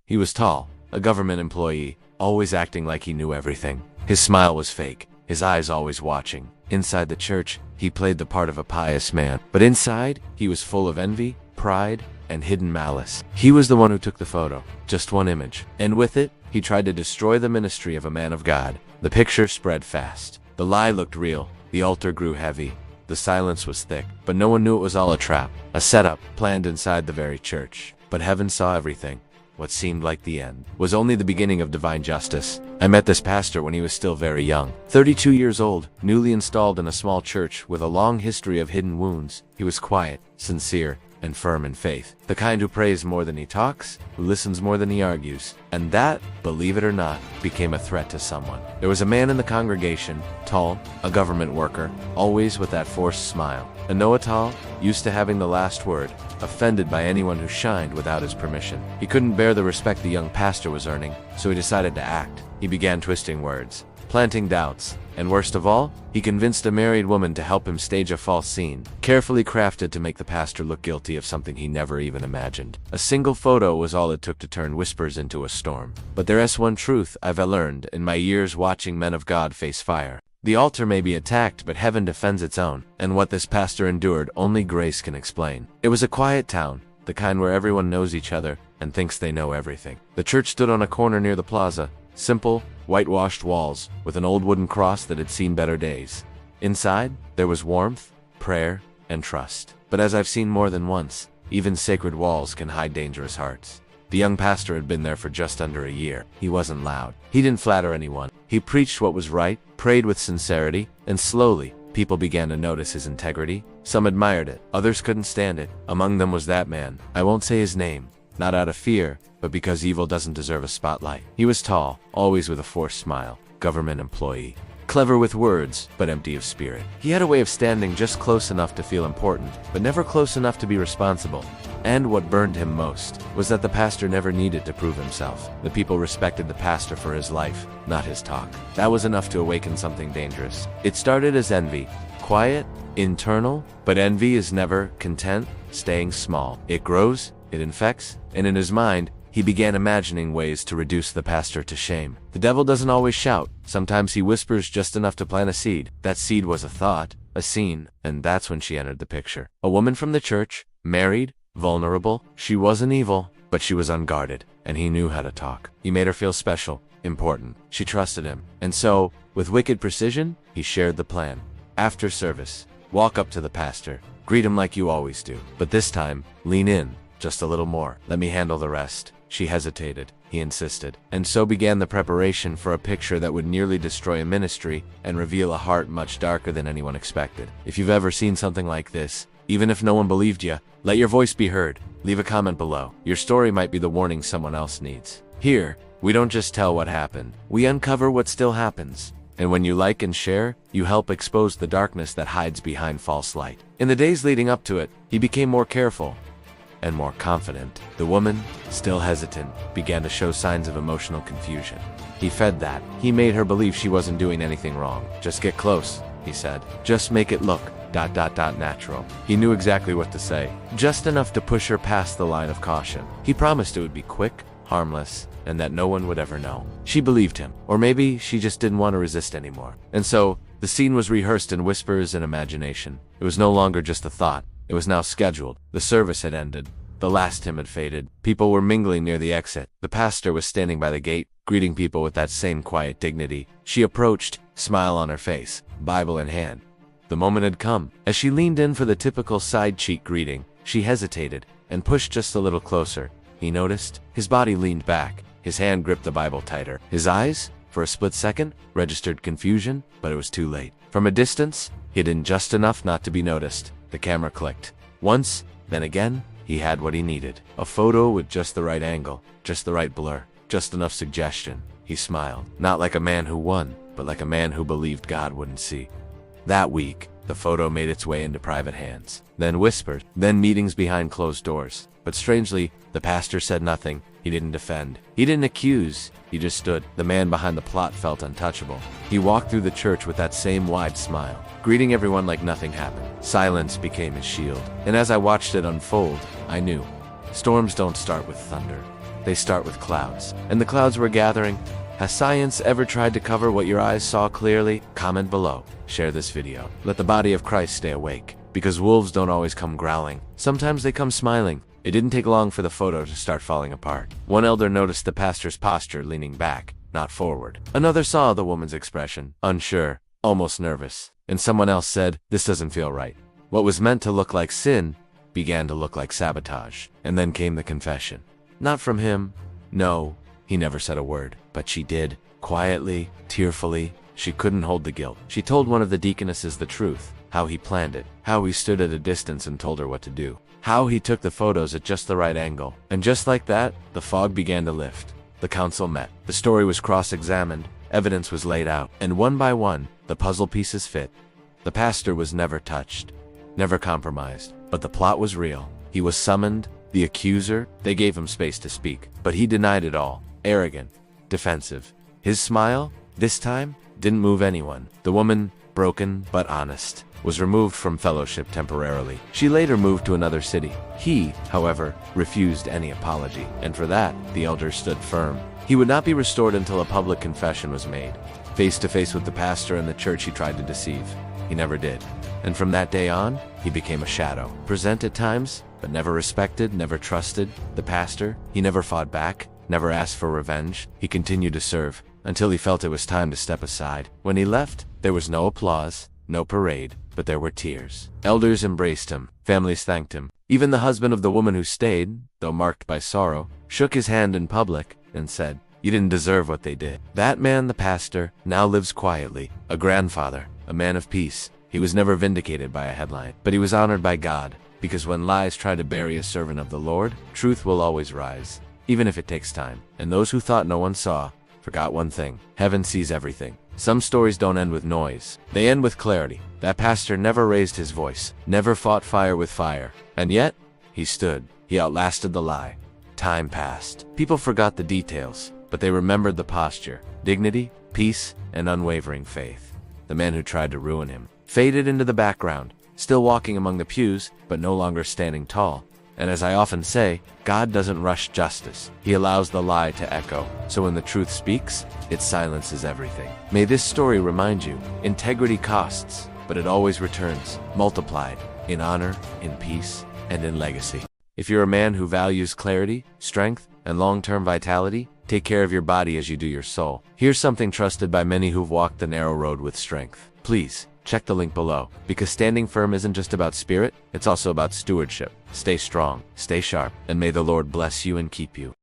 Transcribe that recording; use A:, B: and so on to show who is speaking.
A: He was tall, a government employee, always acting like he knew everything. His smile was fake, his eyes always watching. Inside the church, he played the part of a pious man, but inside, he was full of envy, pride, and hidden malice. He was the one who took the photo, just one image, and with it, he tried to destroy the ministry of a man of God. The picture spread fast. The lie looked real, the altar grew heavy, the silence was thick, but no one knew it was all a trap, a setup planned inside the very church. But heaven saw everything. What seemed like the end was only the beginning of divine justice. I met this pastor when he was still very young, 32 years old, newly installed in a small church with a long history of hidden wounds. He was quiet, sincere, and firm in faith. The kind who prays more than he talks, who listens more than he argues. And that, believe it or not, became a threat to someone. There was a man in the congregation, tall, a government worker, always with that forced smile. A know-it-all, used to having the last word, offended by anyone who shined without his permission. He couldn't bear the respect the young pastor was earning, so he decided to act. He began twisting words, planting doubts, and worst of all, he convinced a married woman to help him stage a false scene, carefully crafted to make the pastor look guilty of something he never even imagined. A single photo was all it took to turn whispers into a storm. But there's one truth I've learned in my years watching men of God face fire. The altar may be attacked, but heaven defends its own, and what this pastor endured only grace can explain. It was a quiet town, the kind where everyone knows each other and thinks they know everything. The church stood on a corner near the plaza, simple, whitewashed walls, with an old wooden cross that had seen better days. Inside, there was warmth, prayer, and trust. But as I've seen more than once, even sacred walls can hide dangerous hearts. The young pastor had been there for just under a year. He wasn't loud. He didn't flatter anyone. He preached what was right, prayed with sincerity, and slowly, people began to notice his integrity. Some admired it, others couldn't stand it. Among them was that man. I won't say his name, not out of fear, but because evil doesn't deserve a spotlight. He was tall, always with a forced smile, government employee. Clever with words, but empty of spirit. He had a way of standing just close enough to feel important, but never close enough to be responsible. And what burned him most was that the pastor never needed to prove himself. The people respected the pastor for his life, not his talk. That was enough to awaken something dangerous. It started as envy, quiet, internal, but envy is never content, staying small. It grows, it infects, and in his mind, he began imagining ways to reduce the pastor to shame. The devil doesn't always shout. Sometimes he whispers just enough to plant a seed. That seed was a thought, a scene, and that's when she entered the picture. A woman from the church, married, vulnerable. She wasn't evil, but she was unguarded, and he knew how to talk. He made her feel special, important. She trusted him. And so, with wicked precision, he shared the plan. After service, walk up to the pastor. Greet him like you always do. But this time, lean in, just a little more. Let me handle the rest. She hesitated. He insisted. And so began the preparation for a picture that would nearly destroy a ministry and reveal a heart much darker than anyone expected. If you've ever seen something like this, even if no one believed you, let your voice be heard. Leave a comment below. Your story might be the warning someone else needs. Here, we don't just tell what happened. We uncover what still happens. And when you like and share, you help expose the darkness that hides behind false light. In the days leading up to it, he became more careful and more confident. The woman, still hesitant, began to show signs of emotional confusion. He fed that. He made her believe she wasn't doing anything wrong. Just get close, he said. Just make it look ... natural. He knew exactly what to say, just enough to push her past the line of caution. He promised it would be quick, harmless, and that no one would ever know. She believed him, or maybe she just didn't want to resist anymore. And so, the scene was rehearsed in whispers and imagination. It was no longer just a thought. It was now scheduled. The service had ended. The last hymn had faded. People were mingling near the exit. The pastor was standing by the gate, greeting people with that same quiet dignity. She approached, smile on her face, Bible in hand. The moment had come. As she leaned in for the typical side-cheek greeting, she hesitated and pushed just a little closer. He noticed. His body leaned back. His hand gripped the Bible tighter. His eyes, for a split second, registered confusion, but it was too late. From a distance, hidden just enough not to be noticed, the camera clicked. Once, then again, he had what he needed. A photo with just the right angle, just the right blur, just enough suggestion. He smiled, not like a man who won, but like a man who believed God wouldn't see. That week, the photo made its way into private hands, then whispered, then meetings behind closed doors. But strangely, the pastor said nothing. He didn't defend. He didn't accuse. He just stood. The man behind the plot felt untouchable. He walked through the church with that same wide smile, greeting everyone like nothing happened. Silence became his shield. And as I watched it unfold, I knew. Storms don't start with thunder. They start with clouds. And the clouds were gathering. Has science ever tried to cover what your eyes saw clearly? Comment below. Share this video. Let the body of Christ stay awake. Because wolves don't always come growling. Sometimes they come smiling. It didn't take long for the photo to start falling apart. One elder noticed the pastor's posture, leaning back, not forward. Another saw the woman's expression, unsure, almost nervous. And someone else said, "This doesn't feel right." What was meant to look like sin began to look like sabotage. And then came the confession. Not from him. No, he never said a word. But she did. Quietly, tearfully. She couldn't hold the guilt. She told one of the deaconesses the truth. How he planned it. How he stood at a distance and told her what to do. How he took the photos at just the right angle. And just like that, the fog began to lift. The council met. The story was cross-examined. Evidence was laid out. And one by one, the puzzle pieces fit. The pastor was never touched. Never compromised. But the plot was real. He was summoned. The accuser. They gave him space to speak. But he denied it all. Arrogant. Defensive. His smile, this time, didn't move anyone. The woman, broken but honest, was removed from fellowship temporarily. She later moved to another city. He, however, refused any apology, and for that, the elder stood firm. He would not be restored until a public confession was made. Face to face with the pastor and the church he tried to deceive. He never did. And from that day on, he became a shadow. Present at times, but never respected, never trusted. The pastor, he never fought back, never asked for revenge. He continued to serve, until he felt it was time to step aside. When he left, there was no applause, no parade, but there were tears. Elders embraced him. Families thanked him. Even the husband of the woman who stayed, though marked by sorrow, shook his hand in public and said, "You didn't deserve what they did." That man, the pastor, now lives quietly, a grandfather, a man of peace. He was never vindicated by a headline, but he was honored by God, because when lies try to bury a servant of the Lord, truth will always rise, even if it takes time. And those who thought no one saw forgot one thing. Heaven sees everything. Some stories don't end with noise. They end with clarity. That pastor never raised his voice, never fought fire with fire. And yet, he stood. He outlasted the lie. Time passed. People forgot the details, but they remembered the posture, dignity, peace, and unwavering faith. The man who tried to ruin him faded into the background, still walking among the pews, but no longer standing tall. And as I often say, God doesn't rush justice. He allows the lie to echo. So when the truth speaks, it silences everything. May this story remind you, integrity costs, but it always returns, multiplied, in honor, in peace, and in legacy. If you're a man who values clarity, strength, and long-term vitality, take care of your body as you do your soul. Here's something trusted by many who've walked the narrow road with strength. Please, check the link below, because standing firm isn't just about spirit, it's also about stewardship. Stay strong, stay sharp, and may the Lord bless you and keep you.